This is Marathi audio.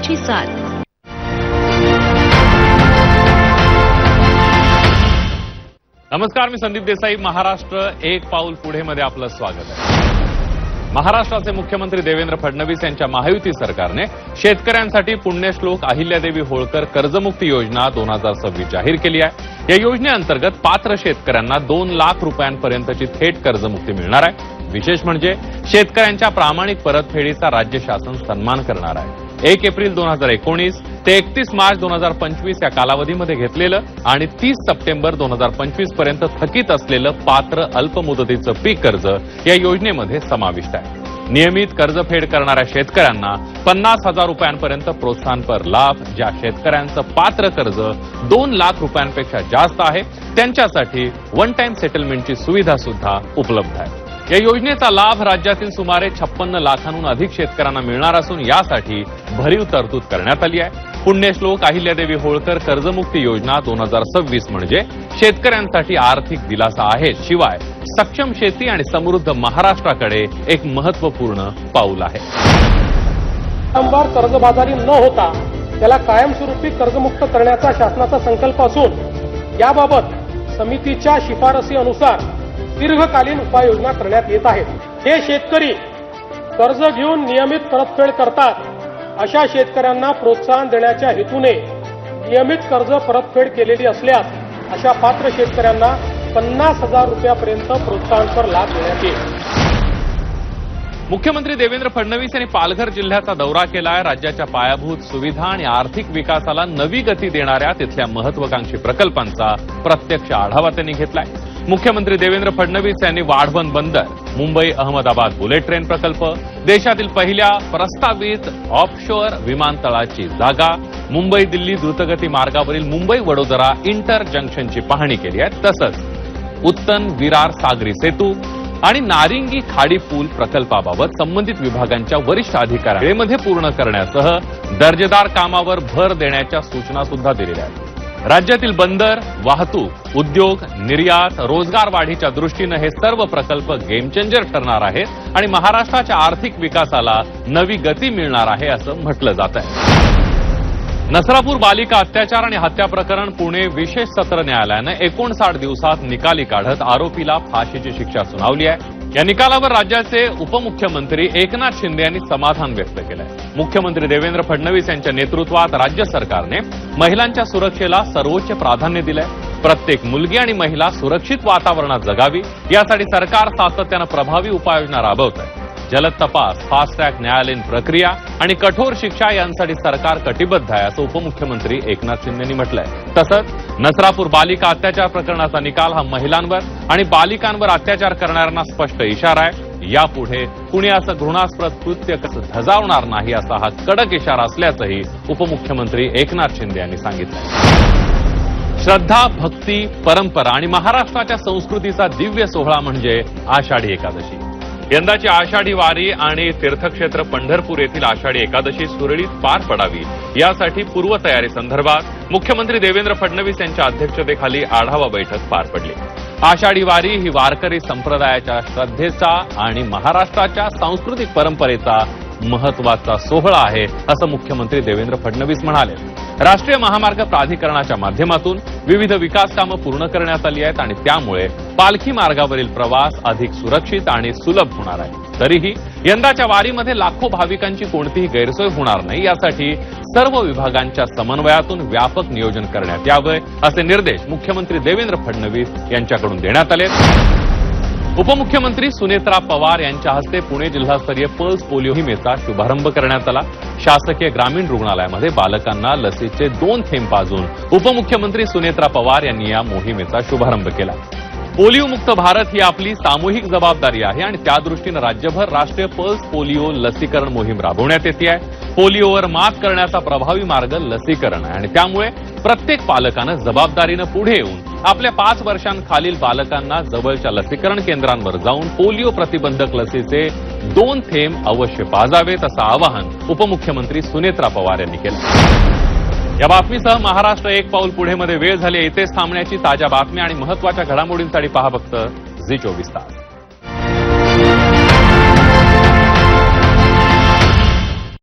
विश्वासाची साथ। नमस्कार, मी संदीप देसाई। महाराष्ट्र एक पाऊल पुढे मध्ये आपलं स्वागत आहे। महाराष्ट्राचे मुख्यमंत्री देवेंद्र फडणवीस यांच्या महायुती सरकारने शेतकऱ्यांसाठी पुण्यश्लोक अहिल्यादेवी होळकर कर्जमुक्ती योजना 2026 जाहीर केली आहे। या योजनेअंतर्गत पात्र शेतकऱ्यांना 2 लाख रुपयांपर्यंतची थेट कर्जमुक्ती मिळणार आहे। विशेष म्हणजे शेतकऱ्यांच्या प्रामाणिक परतफेडीचा राज्य शासन सन्मान करणार आहे। 1 एप्रिल 2019 ते 31 मार्च 2025 या कालावधीमध्ये घेतलेलं आणि 30 सप्टेंबर 2025 पर्यंत थकीत असलेलं पात्र अल्पमुदतीचं पीक कर्ज या योजनेमध्ये समाविष्ट आहे। नियमित कर्जफेड करणाऱ्या शेतकऱ्यांना 50,000 रुपयांपर्यंत प्रोत्साहनपर लाभ। ज्या शेतकऱ्यांचं पात्र कर्ज 2 लाख रुपयांपेक्षा जास्त आहे त्यांच्यासाठी वन टाइम सेटलमेंटची सुविधा सुद्धा उपलब्ध आहे। या योजनेचा लाभ राज्यातील सुमारे 56 लाखांहून अधिक शेतकऱ्यांना मिळणार असून यासाठी भरीव तरतूद करण्यात आली आहे। पुण्यश्लोक अहिल्यादेवी होळकर कर्जमुक्ती योजना 2026 म्हणजे शेतकऱ्यांसाठी आर्थिक दिलासा आहे, शिवाय सक्षम शेती आणि समृद्ध महाराष्ट्राकडे एक महत्त्वपूर्ण पाऊल आहे। वारंवार कर्जबाजारी न होता त्याला कायमस्वरूपी कर्जमुक्त करण्याचा शासनाचा संकल्प असून याबाबत समितीच्या शिफारसी अनुसार दीर्घकालीन उपाययोजना करण्यात येत आहेत। हे शेतकरी कर्ज घेऊन नियमित परतफेड करतात अशा शेतकऱ्यांना प्रोत्साहन देण्याच्या हेतूने नियमित कर्ज परतफेड केलेली असल्यास अशा पात्र शेतकऱ्यांना 50,000 रुपयापर्यंत प्रोत्साहनपर लाभ देण्यात येईल। मुख्यमंत्री देवेंद्र फडणवीस यांनी पालघर जिल्ह्याचा दौरा केलाय। राज्याच्या पायाभूत सुविधा आणि आर्थिक विकासाला नवी गती देणाऱ्या तिथल्या महत्वाकांक्षी प्रकल्पांचा प्रत्यक्ष आढावा त्यांनी घेतलाय। मुख्यमंत्री देवेंद्र फडणवीस यांनी वाढवण बंदर, मुंबई अहमदाबाद बुलेट ट्रेन प्रकल्प, देशातील पहिल्या प्रस्तावित ऑफशोअर विमानतळाची जागा, मुंबई दिल्ली द्रुतगती मार्गावरील मुंबई वडोदरा इंटर जंक्शनची पाहणी केली आहे। तसंच उत्तन विरार सागरी सेतू आणि नारिंगी खाडी पूल प्रकल्पाबाबत संबंधित विभागांच्या वरिष्ठ अधिकाऱ्यांमध्ये पूर्ण करण्यासह दर्जेदार कामावर भर देण्याच्या सूचना सुद्धा दिलेल्या आहेत। राज्यातील बंदर, वाहतूक, उद्योग, निर्यात, रोजगार वाढीच्या दृष्टीनं हे सर्व प्रकल्प गेम चेंजर ठरणार आहेत आणि महाराष्ट्राच्या आर्थिक विकासाला नवी गती मिळणार आहे असं म्हटलं जात आहे। नसरापूर बालिका अत्याचार आणि हत्या प्रकरण पुणे विशेष सत्र न्यायालयानं 59 दिवसात निकाली काढत आरोपीला फाशीची शिक्षा सुनावली आहे। या निकालावर राज्याचे उपमुख्यमंत्री एकनाथ शिंदे यांनी समाधान व्यक्त केलंय। मुख्यमंत्री देवेंद्र फडणवीस यांच्या नेतृत्वात राज्य सरकारने महिलांच्या सुरक्षेला सर्वोच्च प्राधान्य दिलंय। प्रत्येक मुलगी आणि महिला सुरक्षित वातावरणात जगावी यासाठी सरकार सातत्यानं प्रभावी उपाययोजना राबवत आहे। जलद तपास, फास्ट ट्रॅक न्यायालयीन प्रक्रिया आणि कठोर शिक्षा यांसाठी सरकार कटिबद्ध आहे असं उपमुख्यमंत्री एकनाथ शिंदे यांनी म्हटलंय। तसंच नसरापूर बालिका अत्याचार प्रकरणाचा निकाल हा महिलांवर आणि बालिकांवर अत्याचार करणाऱ्यांना स्पष्ट इशारा आहे। यापुढे कुणी असं घृणास्पद कृत्य धजावणार नाही असा हा कडक इशारा असल्याचंही उपमुख्यमंत्री एकनाथ शिंदे यांनी सांगितलंय। श्रद्धा, भक्ती, परंपरा आणि महाराष्ट्राच्या संस्कृतीचा दिव्य सोहळा म्हणजे आषाढी एकादशी। यंदाची आषाढी वारी आणि तीर्थक्षेत्र पंढरपूर येथील आषाढी एकादशी सुरळीत पार पडावी यासाठी पूर्वतयारी संदर्भात मुख्यमंत्री देवेंद्र फडणवीस यांच्या अध्यक्षतेखाली आढावा बैठक पार पडली। आषाढी वारी ही वारकरी संप्रदायाच्या श्रद्धेचा आणि महाराष्ट्राच्या सांस्कृतिक परंपरेचा महत्वाचा सोहळा आहे असं मुख्यमंत्री देवेंद्र फडणवीस म्हणाले। राष्ट्रीय महामार्ग प्राधिकरणाच्या माध्यमातून विविध विकास कामं पूर्ण करण्यात आली आहेत आणि त्यामुळे पालखी मार्गावरील प्रवास अधिक सुरक्षित आणि सुलभ होणार आहे। तरीही यंदाच्या वारीमध्ये लाखो भाविकांची कोणतीही गैरसोय होणार नाही यासाठी सर्व विभागांच्या समन्वयातून व्यापक नियोजन करण्यात यावे असे निर्देश मुख्यमंत्री देवेंद्र फडणवीस यांच्याकडून देण्यात आले। उपमुख्यमंत्री सुनेत्रा पवार यांच्या हस्ते पुणे जिल्हास्तरीय पल्स पोलिओ मोहिमेचा शुभारंभ करण्यात आला। शासकीय ग्रामीण रुग्णालयामध्ये बालकांना लसीचे 2 थेंब पाजून उपमुख्यमंत्री सुनेत्रा पवार यांनी या मोहिमेचा शुभारंभ केला। पोलिओ मुक्त भारत ही आपली सामूहिक जबाबदारी आहे आणि त्या दृष्टीनं राज्यभर राष्ट्रीय पल्स पोलिओ लसीकरण मोहीम राबवण्यात येते आहे। पोलिओवर मात करण्याचा प्रभावी मार्ग लसीकरण आहे आणि त्यामुळे प्रत्येक पालकानं जबाबदारीनं पुढे येऊन आपल्या 5 वर्षांखालील बालकांना जवळच्या लसीकरण केंद्रांवर जाऊन पोलिओ प्रतिबंधक लसीचे 2 थेंब अवश्य पाजावेत असं आवाहन उपमुख्यमंत्री सुनेत्रा पवार यांनी केलं। या बातमीसह महाराष्ट्र एक पाऊल पुढे मध्ये वेळ झाली। इथेच थांबण्याची ताज्या बातम्या आणि महत्त्वाच्या घडामोडींसाठी पहा फक्त झी 24 तास।